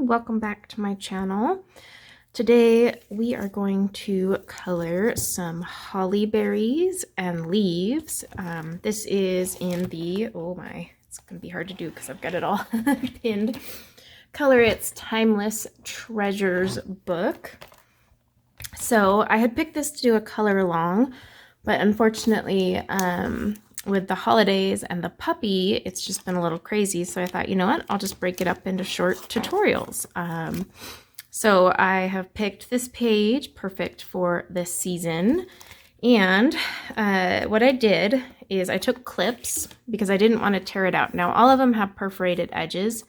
everyone, welcome back to my channel. Today we are going to color some holly berries and leaves. This is in the, oh my, it's gonna be hard to do because I've got it all pinned. Color It's Timeless Treasures book. So I had picked this to do a color along, but unfortunately, with the holidays and the puppy, it's just been a little crazy. So I thought, you know what, I'll just break it up into short tutorials. So I have picked this page, perfect for this season. And what I did is I took clips because I didn't want to tear it out. Now, all of them have perforated edges.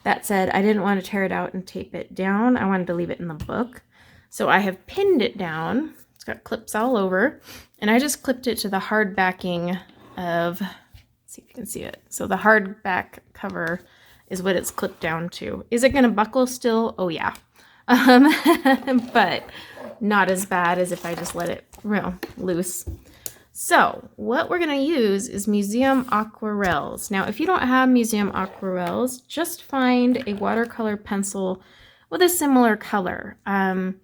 That said, I didn't want to tear it out and tape it down. I wanted to leave it in the book. So I have pinned it down. It's got clips all over. And I just clipped it to the hard backing of, let's see if you can see it. So the hard back cover is what it's clipped down to. Is it going to buckle still? Oh yeah. But not as bad as if I just let it loose. So what we're going to use is Museum Aquarelles. Now, if you don't have Museum Aquarelles, just find a watercolor pencil with a similar color. I'm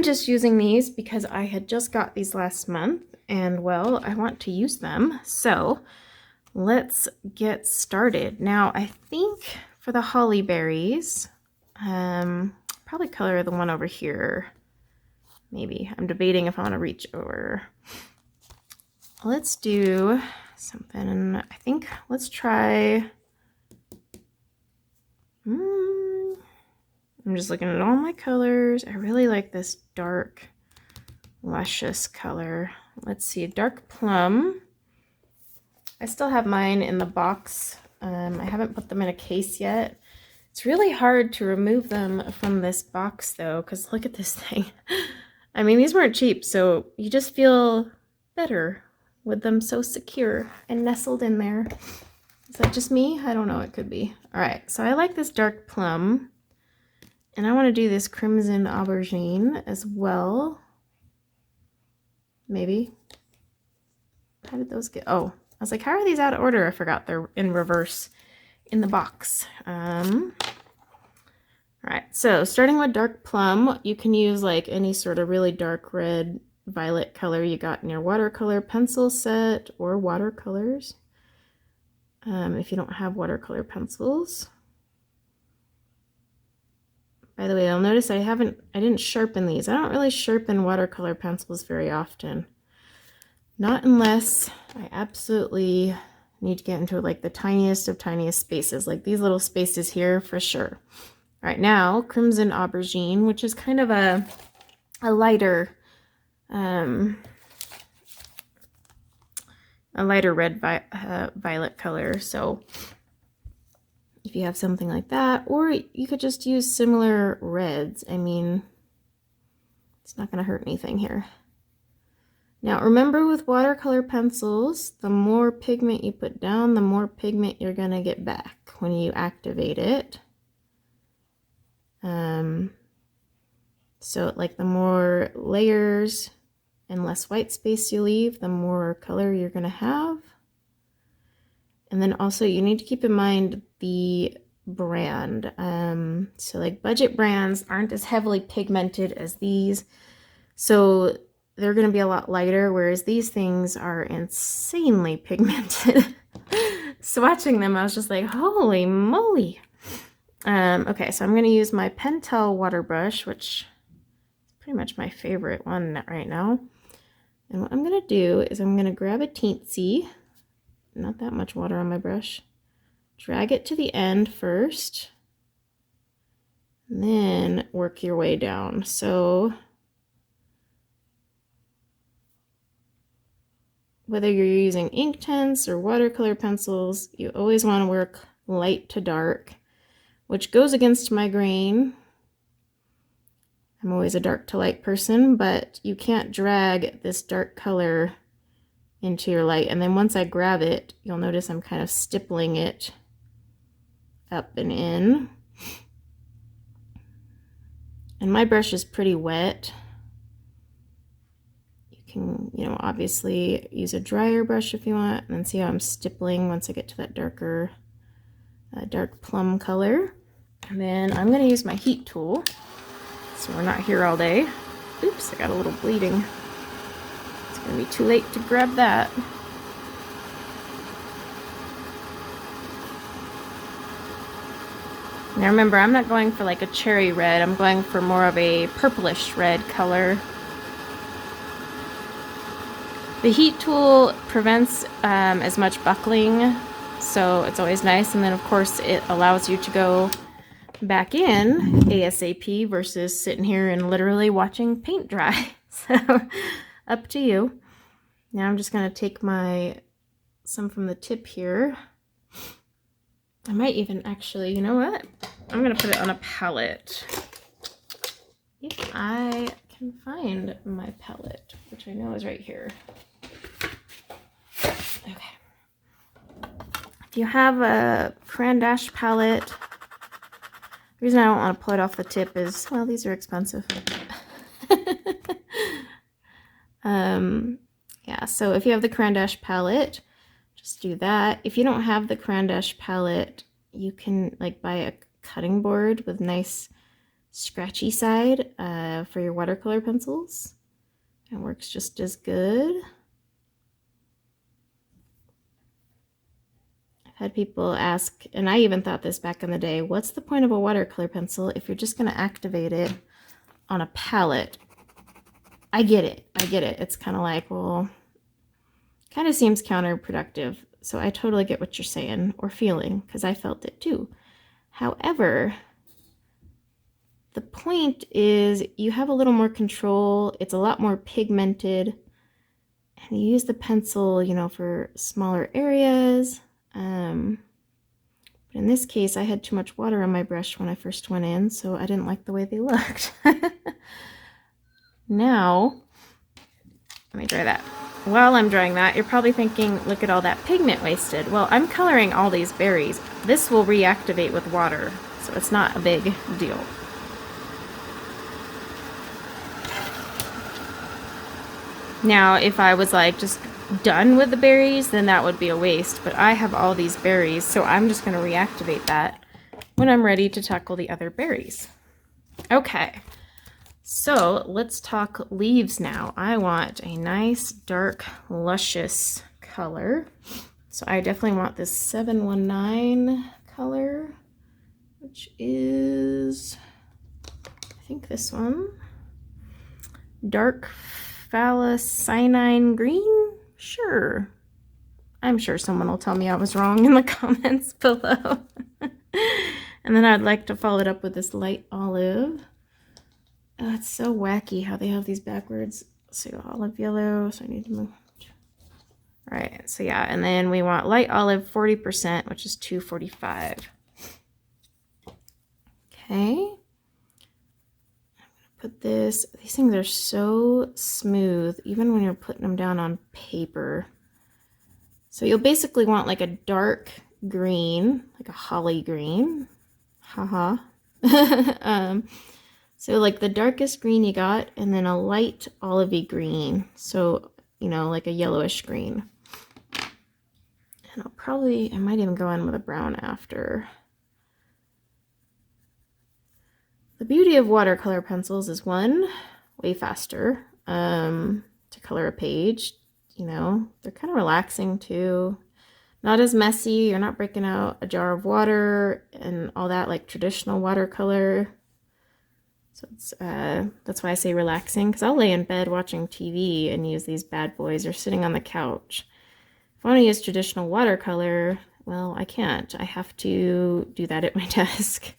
just using these because I had just got these last month and well, I want to use them. So let's get started. Now, I think for the holly berries, probably color the one over here. Maybe. I'm debating if I want to reach over. Let's do something. I think let's try. I'm just looking at all my colors. I really like this dark, luscious color. Let's see, dark plum. I still have mine in the box. I haven't put them in a case yet. It's really hard to remove them from this box though, because look at this thing. I mean, these weren't cheap, so you just feel better with them so secure and nestled in there. Is that just me? I don't know, it could be. All right, so I like this dark plum. And I want to do this crimson aubergine as well. Maybe. How did those get? Oh, I was like, how are these out of order? I forgot they're in reverse in the box. All right, so starting with dark plum, you can use like any sort of really dark red, violet color you got in your watercolor pencil set or watercolors. If you don't have watercolor pencils. By the way, you'll notice I didn't sharpen these. I don't really sharpen watercolor pencils very often. Not unless I absolutely need to get into like the tiniest of tiniest spaces, like these little spaces here for sure. All right, now crimson aubergine, which is kind of a lighter red violet color. So if you have something like that, or you could just use similar reds. I mean, it's not going to hurt anything here. Now, remember with watercolor pencils, the more pigment you put down, the more pigment you're going to get back when you activate it. So like the more layers and less white space you leave, the more color you're going to have. And then also you need to keep in mind the brand. So like budget brands aren't as heavily pigmented as these. So they're going to be a lot lighter, whereas these things are insanely pigmented. Swatching them, I was just like, holy moly. Okay, so I'm going to use my Pentel water brush, which is pretty much my favorite one right now. And what I'm going to do is I'm going to grab a teensy, not that much water on my brush, drag it to the end first, and then work your way down. So whether you're using ink tints or watercolor pencils, you always want to work light to dark, which goes against my grain. I'm always a dark to light person, but you can't drag this dark color into your light. And then once I grab it, you'll notice I'm kind of stippling it up and in. And my brush is pretty wet. You can, obviously use a drier brush if you want, and then see how I'm stippling once I get to that darker, dark plum color. And then I'm going to use my heat tool, so we're not here all day. Oops, I got a little bleeding. It's going to be too late to grab that. Now remember, I'm not going for like a cherry red, I'm going for more of a purplish red color. The heat tool prevents as much buckling, so it's always nice. And then of course it allows you to go back in ASAP versus sitting here and literally watching paint dry. So up to you. Now I'm just going to take some from the tip here. I might even actually, you know what? I'm going to put it on a palette. If I can find my palette, which I know is right here. Okay. If you have a Crayon Dash palette, the reason I don't want to pull it off the tip is, well, these are expensive. Yeah, so if you have the Crayon Dash palette, just do that. If you don't have the Crayon Dash palette, you can like buy a cutting board with nice scratchy side for your watercolor pencils. It works just as good. I've had people ask, and I even thought this back in the day, what's the point of a watercolor pencil if you're just going to activate it on a palette? I get it. I get it. It's kind of like, well, kind of seems counterproductive. So I totally get what you're saying or feeling, because I felt it too. However, the point is you have a little more control. It's a lot more pigmented. And you use the pencil, you know, for smaller areas. But in this case, I had too much water on my brush when I first went in, so I didn't like the way they looked. Now, let me dry that. While I'm drying that, you're probably thinking, look at all that pigment wasted. Well, I'm coloring all these berries. This will reactivate with water, so it's not a big deal. Now, if I was like just done with the berries, then that would be a waste, but I have all these berries, so I'm just going to reactivate that when I'm ready to tackle the other berries. Okay. So let's talk leaves now. I want a nice, dark, luscious color. So I definitely want this 719 color, which is, I think this one. Dark phthalocyanine green? Sure. I'm sure someone will tell me I was wrong in the comments below. And then I'd like to follow it up with this light olive. Oh, it's so wacky how they have these backwards. So olive yellow, so I need to move. All right, so yeah, and then we want light olive 40%, which is 245. Okay. I'm gonna put this, these things are so smooth, even when you're putting them down on paper. So you'll basically want like a dark green, like a holly green. Haha. So like the darkest green you got, and then a light olivey green. So, you know, like a yellowish green. And I might even go in with a brown after. The beauty of watercolor pencils is one, way faster to color a page. You know, they're kind of relaxing too. Not as messy. You're not breaking out a jar of water and all that like traditional watercolor. So it's, that's why I say relaxing, because I'll lay in bed watching TV and use these bad boys, or sitting on the couch. If I want to use traditional watercolor, well, I can't. I have to do that at my desk.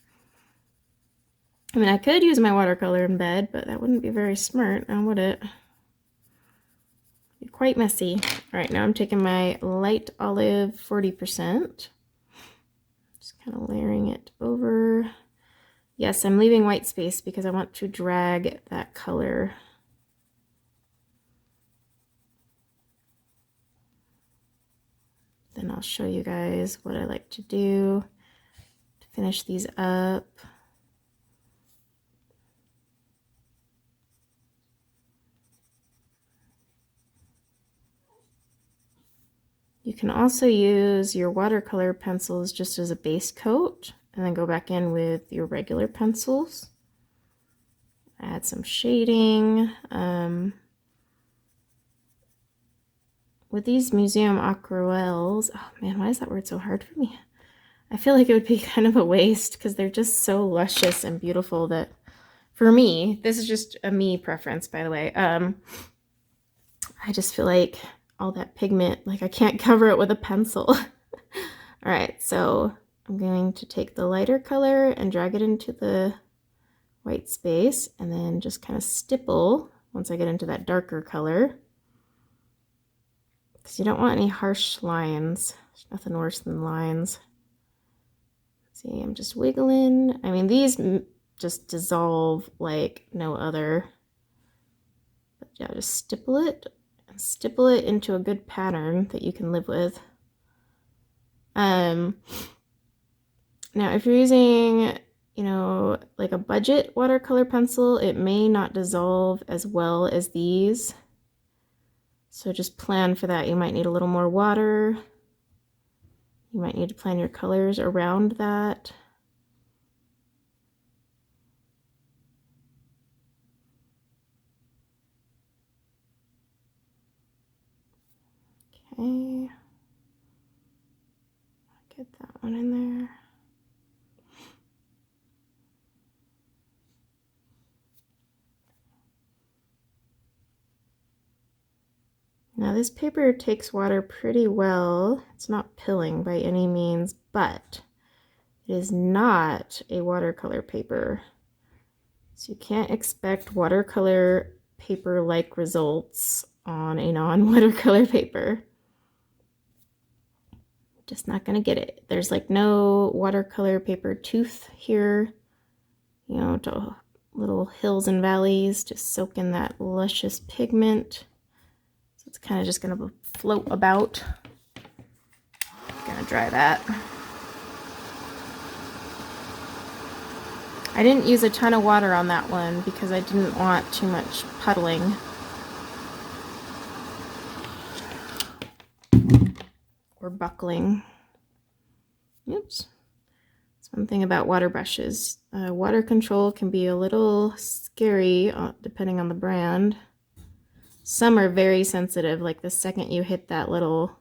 I mean, I could use my watercolor in bed, but that wouldn't be very smart, now would it? Be quite messy. All right, now I'm taking my light olive 40%. Just kind of layering it over. Yes, I'm leaving white space because I want to drag that color. Then I'll show you guys what I like to do to finish these up. You can also use your watercolor pencils just as a base coat, and then go back in with your regular pencils. Add some shading. With these Museum Aquarelles, oh man, why is that word so hard for me? I feel like it would be kind of a waste because they're just so luscious and beautiful that, for me, this is just a me preference, by the way. I just feel like all that pigment, like I can't cover it with a pencil. All right, so I'm going to take the lighter color and drag it into the white space and then just kind of stipple once I get into that darker color. Because you don't want any harsh lines. There's nothing worse than lines. See, I'm just wiggling. I mean, these just dissolve like no other. But yeah, just stipple it and stipple it into a good pattern that you can live with. Now, if you're using, you know, like a budget watercolor pencil, it may not dissolve as well as these. So just plan for that. You might need a little more water. You might need to plan your colors around that. Okay. Get that one in there. Now this paper takes water pretty well. It's not pilling by any means, but it is not a watercolor paper. So you can't expect watercolor paper-like results on a non-watercolor paper. Just not gonna get it. There's like no watercolor paper tooth here, you know, to little hills and valleys to soak in that luscious pigment. So it's kind of just gonna float about. Gonna dry that. I didn't use a ton of water on that one because I didn't want too much puddling. Or buckling. Oops. That's one thing about water brushes. Water control can be a little scary depending on the brand. Some are very sensitive, like the second you hit that little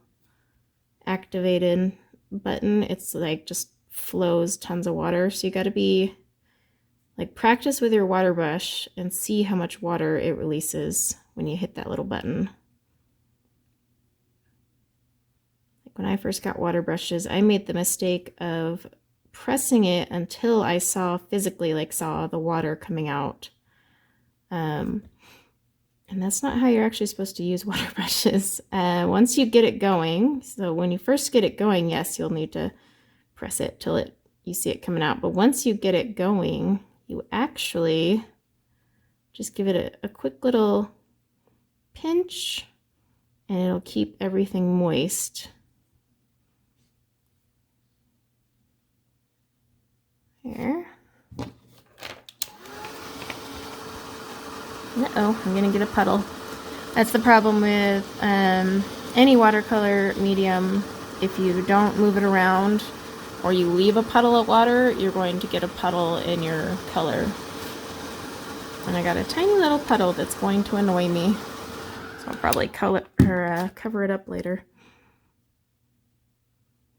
activated button, it's like just flows tons of water. So you got to be like practice with your water brush and see how much water it releases when you hit that little button. Like when I first got water brushes, I made the mistake of pressing it until I saw physically, like saw the water coming out. And that's not how you're actually supposed to use water brushes. Once you get it going, so when you first get it going, yes, you'll need to press it till you see it coming out. But once you get it going, you actually just give it a quick little pinch and it'll keep everything moist. There. Uh-oh, I'm gonna get a puddle. That's the problem with any watercolor medium. If you don't move it around or you leave a puddle of water, you're going to get a puddle in your color. And I got a tiny little puddle that's going to annoy me. So I'll probably cover it up later.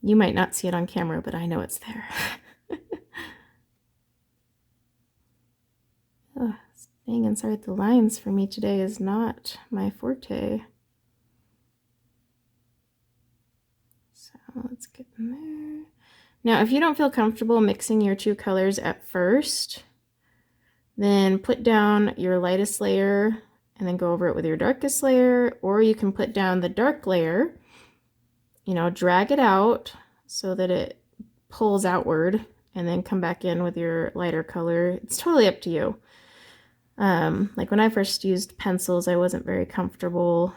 You might not see it on camera, but I know it's there. Oh, staying inside the lines for me today is not my forte. So let's get in there. Now, if you don't feel comfortable mixing your two colors at first, then put down your lightest layer and then go over it with your darkest layer, or you can put down the dark layer, you know, drag it out so that it pulls outward and then come back in with your lighter color. It's totally up to you. Like when I first used pencils, I wasn't very comfortable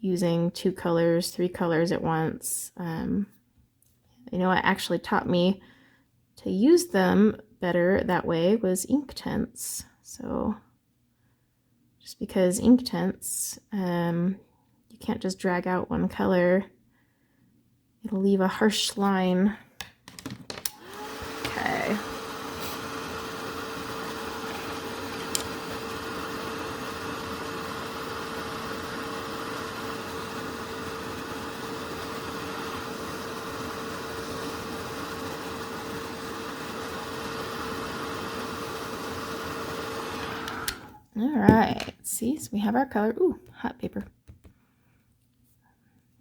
using 2 colors, 3 colors at once. You know, what actually taught me to use them better that way was Inktense. So just because Inktense, you can't just drag out one color. It'll leave a harsh line. All right, see, so we have our color. Ooh, hot paper.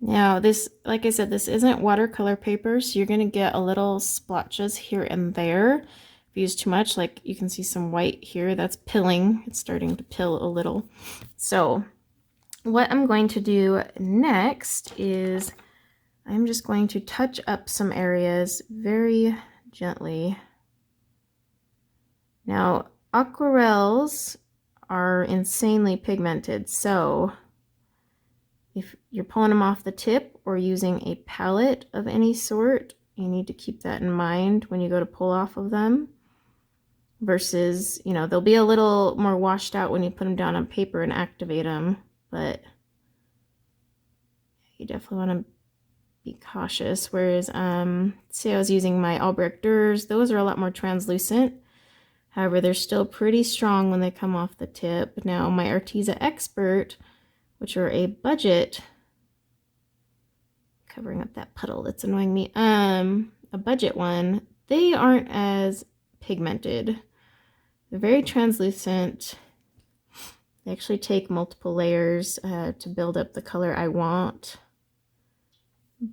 Now this, like I said, this isn't watercolor paper, so you're gonna get a little splotches here and there. If you use too much, like you can see some white here, that's pilling. It's starting to pill a little. So what I'm going to do next is I'm just going to touch up some areas very gently. Now, aquarelles are insanely pigmented, so if you're pulling them off the tip or using a palette of any sort, you need to keep that in mind when you go to pull off of them. Versus, you know, they'll be a little more washed out when you put them down on paper and activate them, but you definitely want to be cautious. Whereas, say I was using my Albrechters, those are a lot more translucent. However, they're still pretty strong when they come off the tip. Now, my Arteza Expert, which are a budget, covering up that puddle that's annoying me, a budget one, they aren't as pigmented. They're very translucent. They actually take multiple layers to build up the color I want,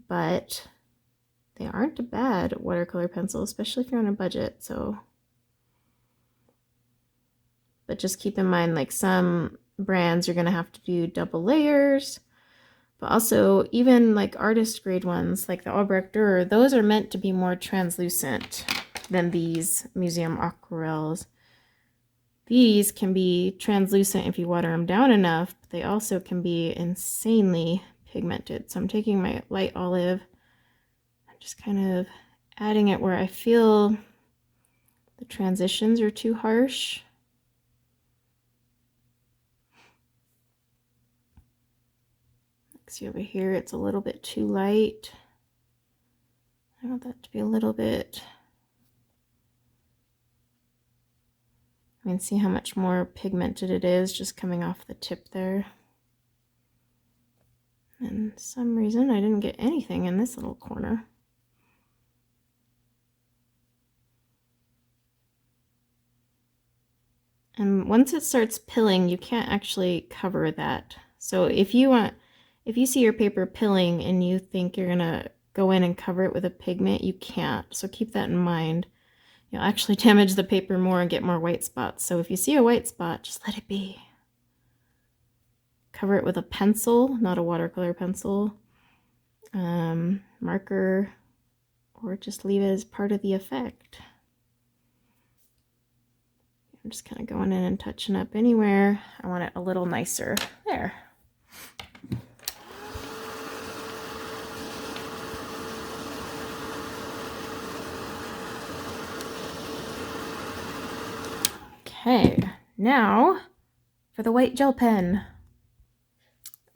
but they aren't a bad watercolor pencil, especially if you're on a budget. So, but just keep in mind, like some brands, you're gonna have to do double layers, but also even like artist grade ones, like the Albrechter, those are meant to be more translucent than these Museum Aquarelles. These can be translucent if you water them down enough, but they also can be insanely pigmented. So I'm taking my light olive, I'm just kind of adding it where I feel the transitions are too harsh. See over here, it's a little bit too light. I want that to be a little bit. I mean, see how much more pigmented it is just coming off the tip there. And for some reason I didn't get anything in this little corner. And once it starts pilling, you can't actually cover that. So if you see your paper pilling and you think you're gonna go in and cover it with a pigment, you can't. So keep that in mind. You'll actually damage the paper more and get more white spots. So if you see a white spot, just let it be. Cover it with a pencil, not a watercolor pencil, marker, or just leave it as part of the effect. I'm just kind of going in and touching up anywhere I want it a little nicer. There. Okay, now for the white gel pen.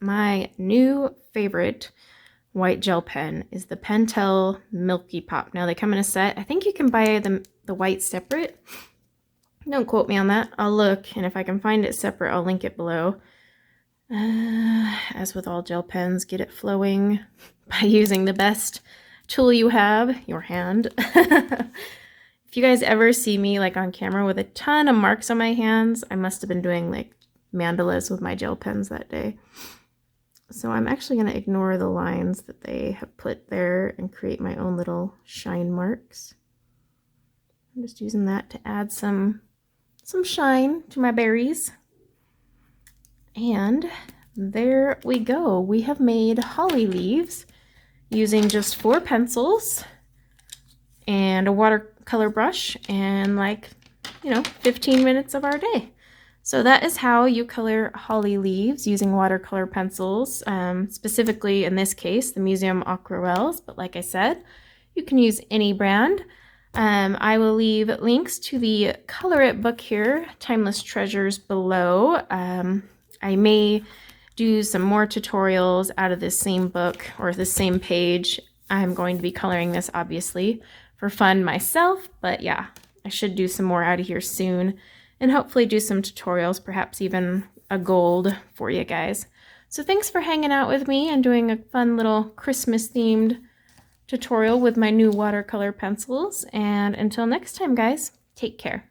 My new favorite white gel pen is the Pentel Milky Pop. Now they come in a set. I think you can buy the white separate. Don't quote me on that. I'll look, and if I can find it separate, I'll link it below. As with all gel pens, get it flowing by using the best tool you have, your hand. If you guys ever see me like on camera with a ton of marks on my hands, I must have been doing like mandalas with my gel pens that day. So I'm actually going to ignore the lines that they have put there and create my own little shine marks. I'm just using that to add some shine to my berries. And there we go. We have made holly leaves using just 4 pencils and a watercolor brush and 15 minutes of our day. So that is how you color holly leaves using watercolor pencils, specifically in this case the Museum Aquarelles, but like I said, you can use any brand. I will leave links to the Color It book here, Timeless Treasures, below. I may do some more tutorials out of this same book or the same page. I'm going to be coloring this obviously for fun myself, but yeah, I should do some more out of here soon and hopefully do some tutorials, perhaps even a gold for you guys. So thanks for hanging out with me and doing a fun little Christmas themed tutorial with my new watercolor pencils. And until next time, guys, take care.